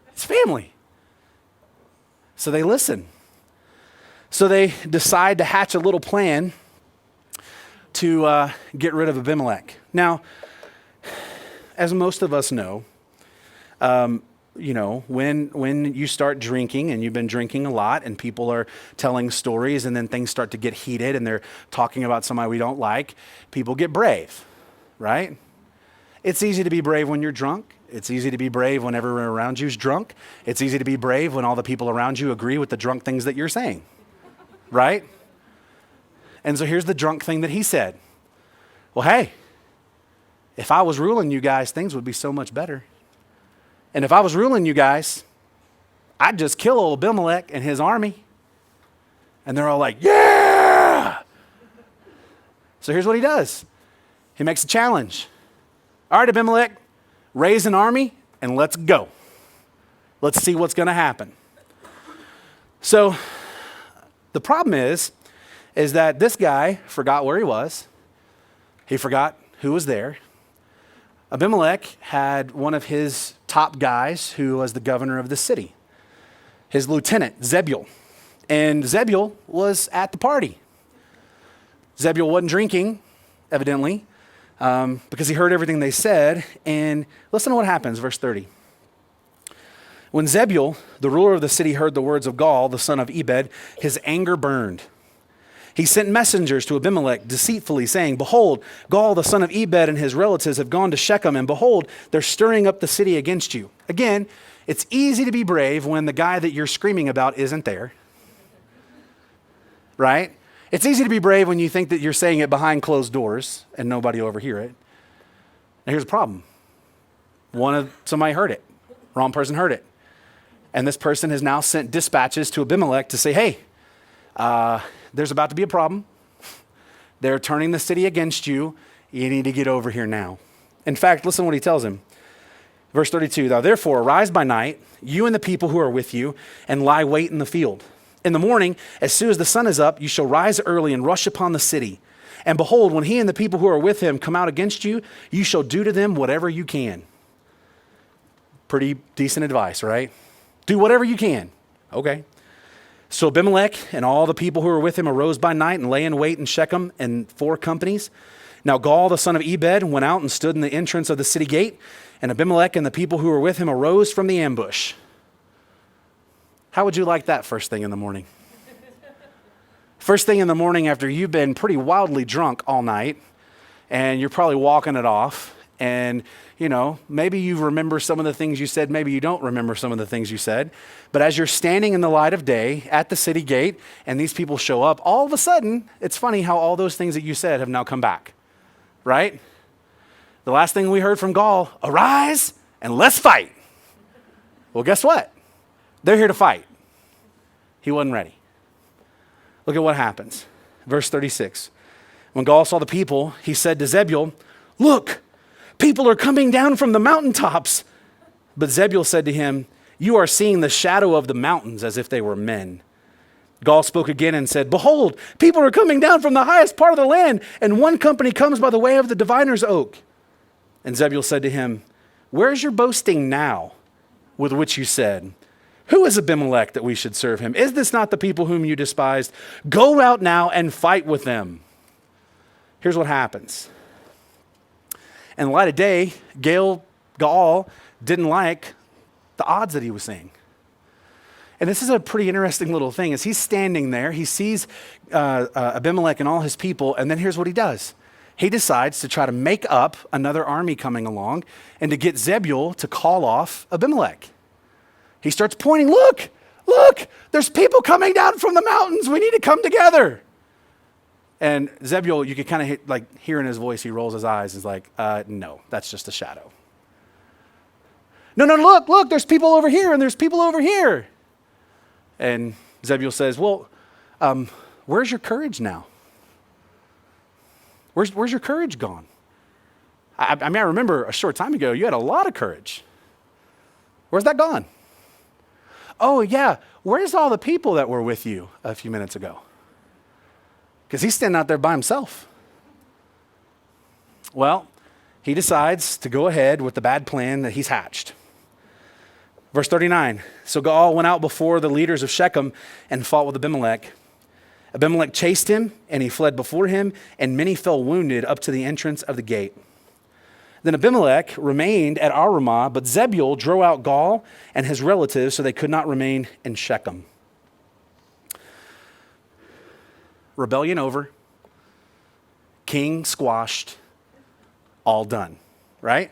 It's family. So they listen. So they decide to hatch a little plan to get rid of Abimelech. Now, as most of us know, when you start drinking and you've been drinking a lot and people are telling stories and then things start to get heated and they're talking about somebody we don't like, people get brave, right? It's easy to be brave when you're drunk. It's easy to be brave when everyone around you is drunk. It's easy to be brave when all the people around you agree with the drunk things that you're saying, right? And so here's the drunk thing that he said. Well, hey, if I was ruling you guys, things would be so much better. And if I was ruling you guys, I'd just kill old Abimelech and his army. And they're all like, yeah! So here's what he does. He makes a challenge. All right, Abimelech, raise an army and let's go. Let's see what's going to happen. So the problem is that this guy forgot where he was. He forgot who was there. Abimelech had one of his top guys who was the governor of the city, his lieutenant, Zebul. And Zebul was at the party. Zebul wasn't drinking, evidently, because he heard everything they said. And listen to what happens, verse 30. When Zebul, the ruler of the city, heard the words of Gaul, the son of Ebed, his anger burned. He sent messengers to Abimelech deceitfully, saying, behold, Gaul, the son of Ebed, and his relatives have gone to Shechem, and behold, they're stirring up the city against you. Again, it's easy to be brave when the guy that you're screaming about isn't there, right? It's easy to be brave when you think that you're saying it behind closed doors and nobody will overhear it. And here's the problem. Somebody heard it. Wrong person heard it. And this person has now sent dispatches to Abimelech to say, hey, there's about to be a problem. They're turning the city against you. You need to get over here now. In fact, listen to what he tells him. Verse 32, now therefore arise by night, you and the people who are with you, and lie wait in the field. In the morning, as soon as the sun is up, you shall rise early and rush upon the city. And behold, when he and the people who are with him come out against you, you shall do to them whatever you can. Pretty decent advice, right? Do whatever you can. Okay. So Abimelech and all the people who were with him arose by night and lay in wait in Shechem in 4 companies. Now Gaul, the son of Ebed, went out and stood in the entrance of the city gate, and Abimelech and the people who were with him arose from the ambush. How would you like that first thing in the morning? First thing in the morning after you've been pretty wildly drunk all night, and you're probably walking it off, and maybe you remember some of the things you said, maybe you don't remember some of the things you said. But as you're standing in the light of day at the city gate and these people show up, all of a sudden, it's funny how all those things that you said have now come back, right? The last thing we heard from Gaul, arise and let's fight. Well, guess what? They're here to fight. He wasn't ready. Look at what happens. Verse 36. When Gaul saw the people, he said to Zebul, look, people are coming down from the mountaintops. But Zebul said to him, you are seeing the shadow of the mountains as if they were men. Gaul spoke again and said, behold, people are coming down from the highest part of the land, and one company comes by the way of the diviner's oak. And Zebul said to him, where is your boasting now with which you said, who is Abimelech that we should serve him? Is this not the people whom you despised? Go out now and fight with them. Here's what happens. In the light of day, Gaul didn't like the odds that he was seeing. And this is a pretty interesting little thing. As he's standing there, he sees Abimelech and all his people, and then here's what he does. He decides to try to make up another army coming along and to get Zebul to call off Abimelech. He starts pointing, look, there's people coming down from the mountains. We need to come together. And Zebul, you could kind of hear in his voice, he rolls his eyes. He's like, no, that's just a shadow. No, look, there's people over here and there's people over here. And Zebul says, well, where's your courage now? Where's your courage gone? I remember a short time ago, you had a lot of courage. Where's that gone? Oh, yeah, where's all the people that were with you a few minutes ago? Because he's standing out there by himself. Well, he decides to go ahead with the bad plan that he's hatched. Verse 39, so Gaal went out before the leaders of Shechem and fought with Abimelech. Abimelech chased him, and he fled before him, and many fell wounded up to the entrance of the gate. Then Abimelech remained at Arumah, but Zebul drove out Gaal and his relatives, so they could not remain in Shechem. Rebellion over, king squashed, all done, right?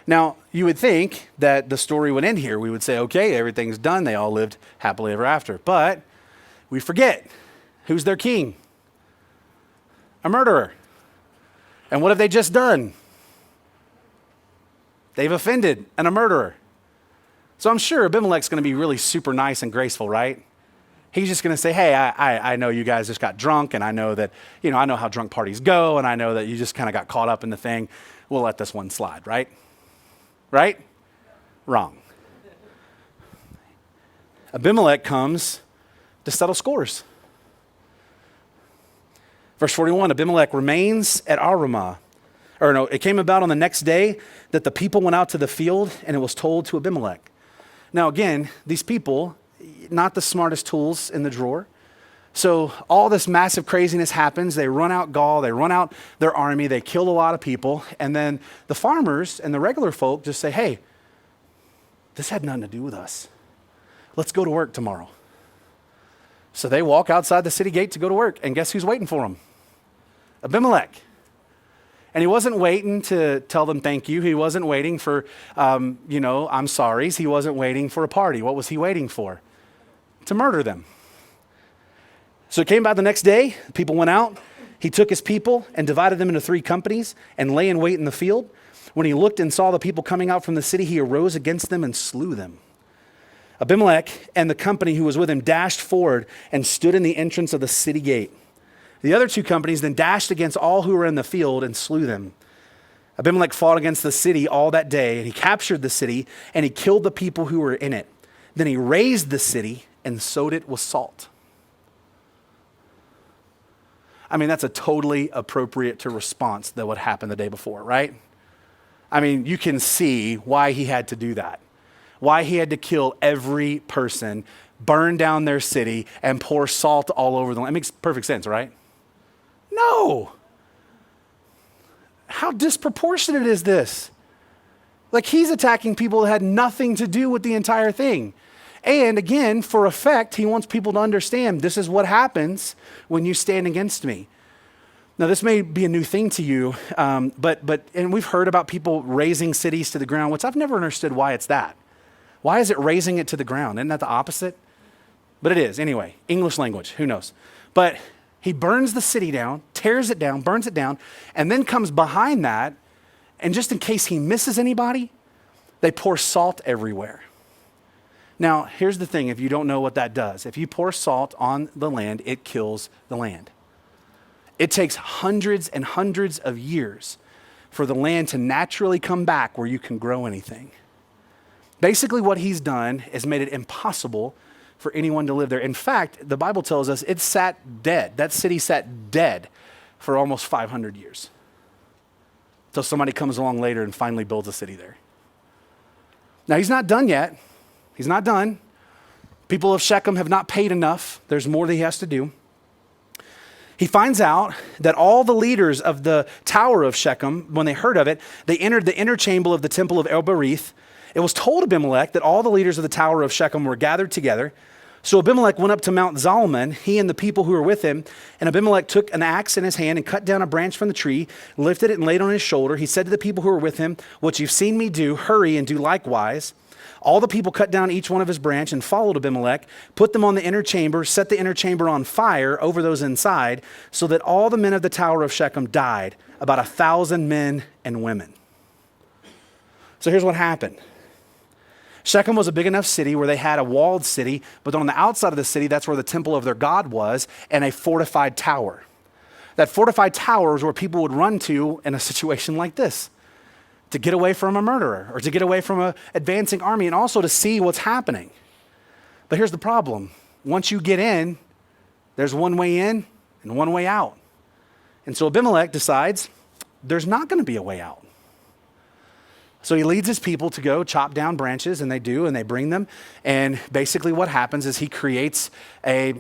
Now, you would think that the story would end here. We would say, okay, everything's done. They all lived happily ever after. But we forget, who's their king? A murderer. And what have they just done? They've offended a murderer. So I'm sure Abimelech's going to be really super nice and graceful, right? He's just going to say, hey, I know you guys just got drunk, and I know that, I know how drunk parties go, and I know that you just kind of got caught up in the thing. We'll let this one slide, right? Right? Wrong. Abimelech comes to settle scores. Verse 41, Abimelech remains at Arumah. It came about on the next day that the people went out to the field, and it was told to Abimelech. Now again, these people, not the smartest tools in the drawer. So all this massive craziness happens. They run out Gaal, they run out their army, they kill a lot of people, and then the farmers and the regular folk just say, hey, this had nothing to do with us. Let's go to work tomorrow. So they walk outside the city gate to go to work, and guess who's waiting for them? Abimelech. And he wasn't waiting to tell them thank you. He wasn't waiting for, I'm sorries. He wasn't waiting for a party. What was he waiting for? To murder them. So it came about the next day, people went out. He took his people and divided them into 3 companies and lay in wait in the field. When he looked and saw the people coming out from the city, he arose against them and slew them. Abimelech and the company who was with him dashed forward and stood in the entrance of the city gate. The other 2 companies then dashed against all who were in the field and slew them. Abimelech fought against the city all that day, and he captured the city, and he killed the people who were in it. Then he razed the city and sowed it with salt. That's a totally appropriate to response that what happened the day before, right? You can see why he had to do that. Why he had to kill every person, burn down their city, and pour salt all over them. It makes perfect sense, right? No. How disproportionate is this? He's attacking people that had nothing to do with the entire thing. And again, for effect, he wants people to understand this is what happens when you stand against me. Now, this may be a new thing to you, but we've heard about people raising cities to the ground, which I've never understood why it's that. Why is it raising it to the ground? Isn't that the opposite? But it is. Anyway, English language, who knows? But he burns the city down, tears it down, burns it down, and then comes behind that, and just in case he misses anybody, they pour salt everywhere. Now, here's the thing, if you don't know what that does. If you pour salt on the land, it kills the land. It takes hundreds and hundreds of years for the land to naturally come back where you can grow anything. Basically, what he's done is made it impossible for anyone to live there. In fact, the Bible tells us it sat dead. That city sat dead for almost 500 years. Until somebody comes along later and finally builds a city there. Now, he's not done yet. He's not done. People of Shechem have not paid enough. There's more that he has to do. He finds out that all the leaders of the tower of Shechem, when they heard of it, they entered the inner chamber of the temple of El-Berith, It was told Abimelech that all the leaders of the tower of Shechem were gathered together. So Abimelech went up to Mount Zalmon, he and the people who were with him. And Abimelech took an axe in his hand and cut down a branch from the tree, lifted it and laid it on his shoulder. He said to the people who were with him, "What you've seen me do, hurry and do likewise." All the people cut down each one of his branch and followed Abimelech, put them on the inner chamber, set the inner chamber on fire over those inside, so that all the men of the tower of Shechem died, about 1,000 men and women. So here's what happened. Shechem was a big enough city where they had a walled city, but on the outside of the city, that's where the temple of their God was, and a fortified tower. That fortified tower is where people would run to in a situation like this, to get away from a murderer or to get away from an advancing army, and also to see what's happening. But here's the problem. Once you get in, there's one way in and one way out. And so Abimelech decides there's not going to be a way out. So he leads his people to go chop down branches, and they do, and they bring them. And basically what happens is he creates a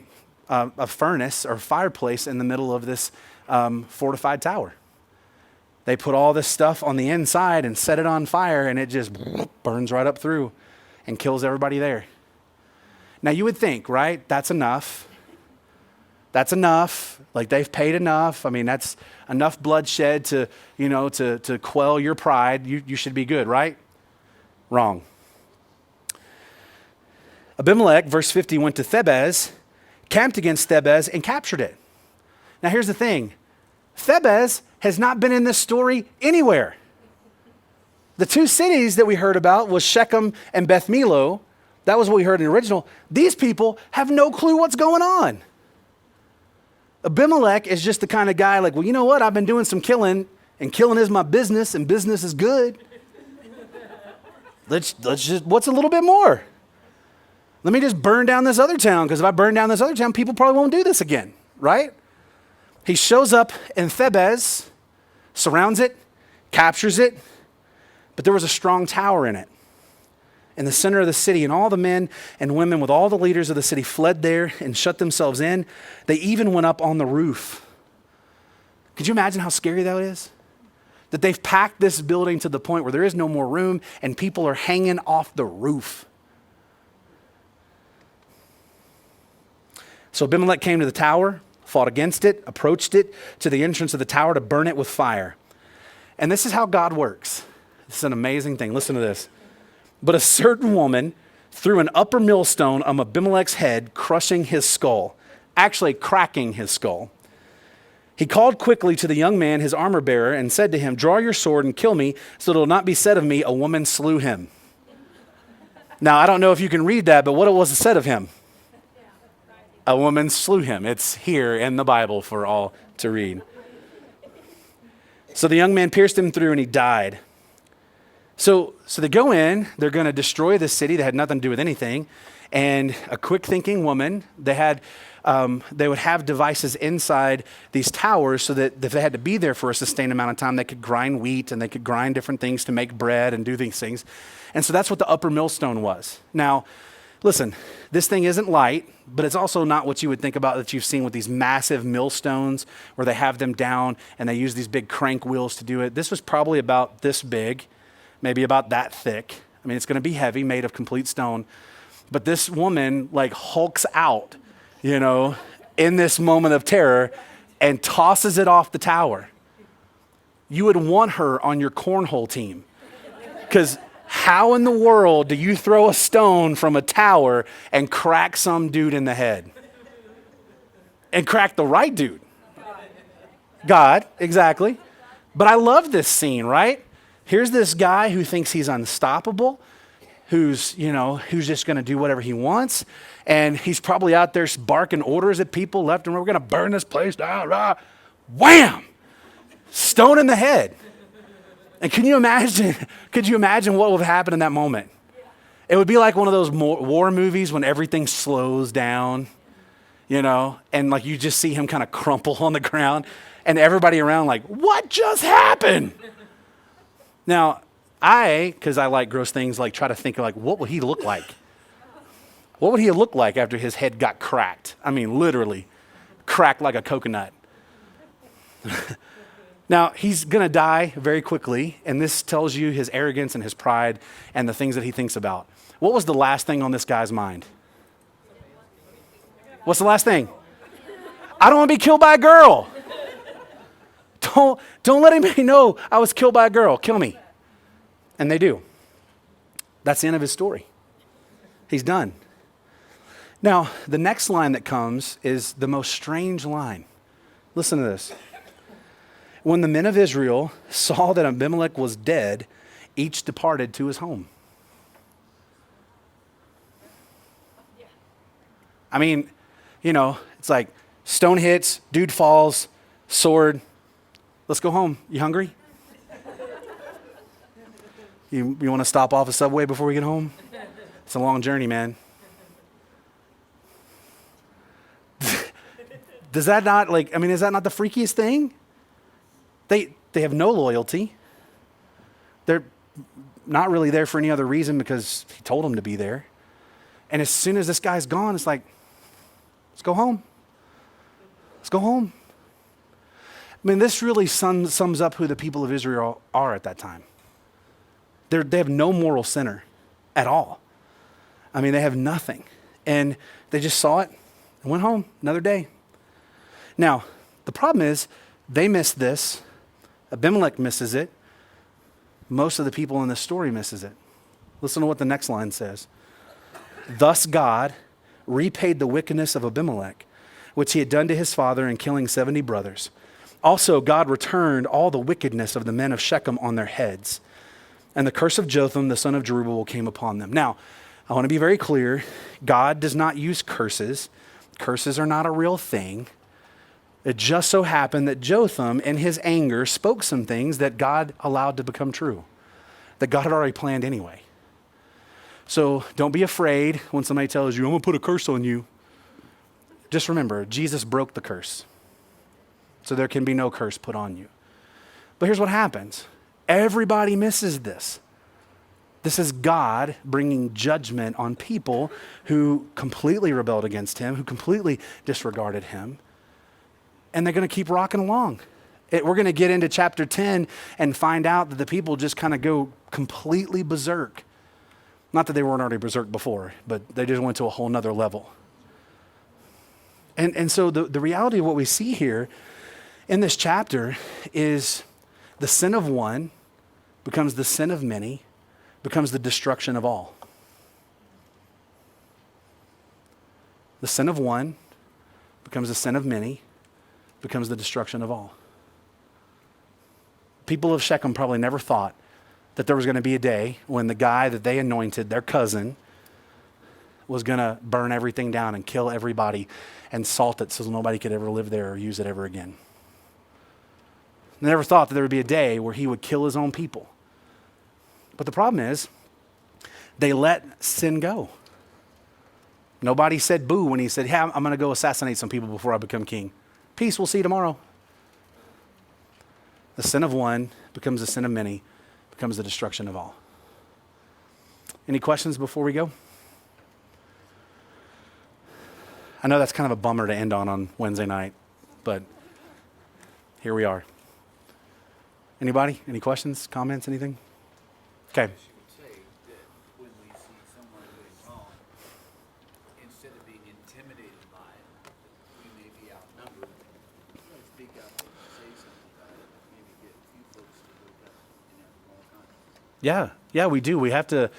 furnace or fireplace in the middle of this fortified tower. They put all this stuff on the inside and set it on fire, and it just burns right up through and kills everybody there. Now you would think, right, that's enough. That's enough. Like, they've paid enough. I mean, that's enough bloodshed to, to quell your pride. You should be good, right? Wrong. Abimelech, verse 50, went to Thebez, camped against Thebez, and captured it. Now here's the thing. Thebez has not been in this story anywhere. The two cities that we heard about was Shechem and Beth Millo. That was what we heard in the original. These people have no clue what's going on. Abimelech is just the kind of guy like, well, you know what? I've been doing some killing, and killing is my business, and business is good. Let's just, what's a little bit more? Let me just burn down this other town, because if I burn down this other town, people probably won't do this again, right? He shows up in Thebez, surrounds it, captures it, but there was a strong tower in it, in the center of the city, and all the men and women with all the leaders of the city fled there and shut themselves in. They even went up on the roof. Could you imagine how scary that is? That they've packed this building to the point where there is no more room and people are hanging off the roof. So Abimelech came to the tower, fought against it, approached it to the entrance of the tower to burn it with fire. And this is how God works. This is an amazing thing. Listen to this. But a certain woman threw an upper millstone on Abimelech's head, crushing his skull, actually cracking his skull. He called quickly to the young man, his armor bearer, and said to him, "Draw your sword and kill me, so that it will not be said of me, a woman slew him." Now, I don't know if you can read that, but what was said of him? A woman slew him. It's here in the Bible for all to read. So the young man pierced him through and he died. So they go in, they're going to destroy this city that had nothing to do with anything. And a quick thinking woman, they would have devices inside these towers so that if they had to be there for a sustained amount of time, they could grind wheat and they could grind different things to make bread and do these things. And so that's what the upper millstone was. Now, listen, this thing isn't light, but it's also not what you would think about that you've seen with these massive millstones where they have them down and they use these big crank wheels to do it. This was probably about this big, maybe about that thick. I mean, it's going to be heavy, made of complete stone. But this woman like hulks out, in this moment of terror and tosses it off the tower. You would want her on your cornhole team, because how in the world do you throw a stone from a tower and crack some dude in the head? And crack the right dude. God, exactly. But I love this scene, right? Here's this guy who thinks he's unstoppable, who's just going to do whatever he wants. And he's probably out there barking orders at people left and right. We're going to burn this place down. Rah. Wham! Stone in the head. And could you imagine what would happen in that moment? It would be like one of those war movies when everything slows down, and like you just see him kind of crumple on the ground and everybody around like, what just happened? Now, because I like gross things, like try to think of like, what would he look like? What would he look like after his head got cracked? I mean, literally cracked like a coconut. Now, he's going to die very quickly, and this tells you his arrogance and his pride and the things that he thinks about. What was the last thing on this guy's mind? What's the last thing? I don't want to be killed by a girl. Don't let anybody know I was killed by a girl. Kill me. And they do. That's the end of his story. He's done. Now, the next line that comes is the most strange line. Listen to this. When the men of Israel saw that Abimelech was dead, each departed to his home. I mean, it's like stone hits, dude falls, sword. Let's go home. You hungry? You want to stop off a Subway before we get home? It's a long journey, man. Is that not the freakiest thing? They have no loyalty. They're not really there for any other reason because he told them to be there. And as soon as this guy's gone, it's like, let's go home. Let's go home. I mean, this really sums up who the people of Israel are at that time. They have no moral center at all. I mean, they have nothing. And they just saw it and went home another day. Now, the problem is they missed this. Abimelech misses it. Most of the people in this story misses it. Listen to what the next line says. Thus God repaid the wickedness of Abimelech, which he had done to his father in killing 70 brothers. Also, God returned all the wickedness of the men of Shechem on their heads. And the curse of Jotham, the son of Jerubbaal, came upon them. Now, I want to be very clear. God does not use curses. Curses are not a real thing. It just so happened that Jotham, in his anger, spoke some things that God allowed to become true, that God had already planned anyway. So don't be afraid when somebody tells you, I'm going to put a curse on you. Just remember, Jesus broke the curse. So there can be no curse put on you. But here's what happens. Everybody misses this. This is God bringing judgment on people who completely rebelled against him, who completely disregarded him. And they're going to keep rocking along. We're going to get into chapter 10 and find out that the people just kind of go completely berserk. Not that they weren't already berserk before, but they just went to a whole nother level. And so the reality of what we see here in this chapter is the sin of one becomes the sin of many, becomes the destruction of all. The sin of one becomes the sin of many, becomes the destruction of all. People of Shechem probably never thought that there was going to be a day when the guy that they anointed, their cousin, was going to burn everything down and kill everybody and salt it so nobody could ever live there or use it ever again. They never thought that there would be a day where he would kill his own people. But the problem is, they let sin go. Nobody said boo when he said, hey, I'm going to go assassinate some people before I become king. Peace, we'll see you tomorrow. The sin of one becomes the sin of many, becomes the destruction of all. Any questions before we go? I know that's kind of a bummer to end on Wednesday night, but here we are. Anybody? Any questions, comments, anything? Okay. She would say that when we see someone doing wrong, instead of being intimidated by it, we may be outnumbered. Let's speak up and say something about it. Maybe get a few folks to wake up and have more confidence. Yeah, we do. We have to,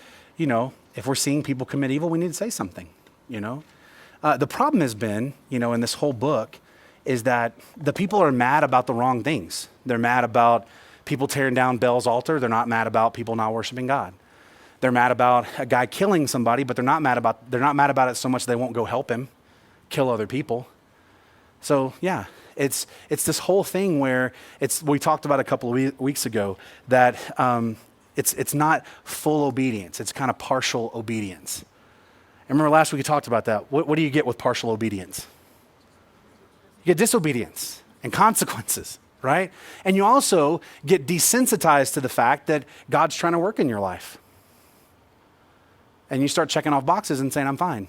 if we're seeing people commit evil, we need to say something, The problem has been, in this whole book, is that the people are mad about the wrong things. They're mad about people tearing down Baal's altar. They're not mad about people not worshiping God. They're mad about a guy killing somebody, but they're not mad about it so much they won't go help him kill other people. So yeah, it's this whole thing where we talked about a couple of weeks ago that it's not full obedience. It's kind of partial obedience. And remember last week we talked about that. What do you get with partial obedience? You get disobedience and consequences, right? And you also get desensitized to the fact that God's trying to work in your life. And you start checking off boxes and saying, I'm fine.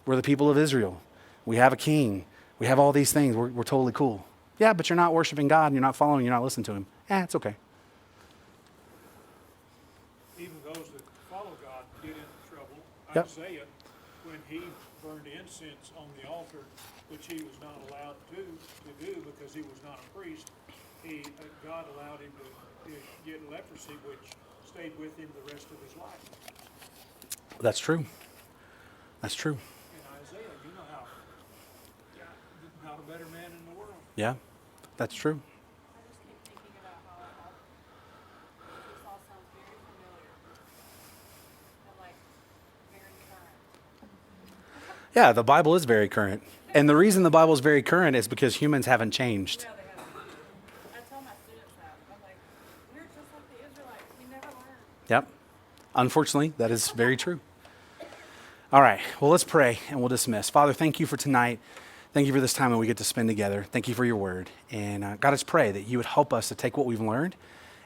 We're the people of Israel. We have a king. We have all these things. We're totally cool. Yeah, but you're not worshiping God and you're not following, you're not listening to him. It's okay. Even those that follow God get into trouble. Yep. Isaiah, when he burned incense on the altar, which he was not allowed to do because he was not a priest, God allowed him to get leprosy, which stayed with him the rest of his life. That's true. That's true. And Isaiah, you know how, not a better man in the world. Yeah, that's true. I just keep thinking about how this all sounds very familiar and like very current. Yeah, the Bible is very current. And the reason the Bible is very current is because humans haven't changed. Yeah, they have. I tell my students that. I'm like, we're just like the Israelites. We never learned. Yep. Unfortunately, that is very true. All right, well, let's pray and we'll dismiss. Father, thank you for tonight. Thank you for this time that we get to spend together. Thank you for your word. And God, let's pray that you would help us to take what we've learned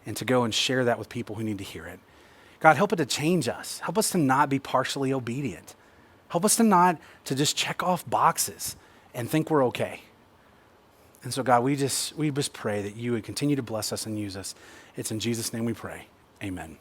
and to go and share that with people who need to hear it. God, help it to change us. Help us to not be partially obedient. Help us to just check off boxes and think we're okay. And so, God, we just pray that you would continue to bless us and use us. It's in Jesus' name we pray. Amen.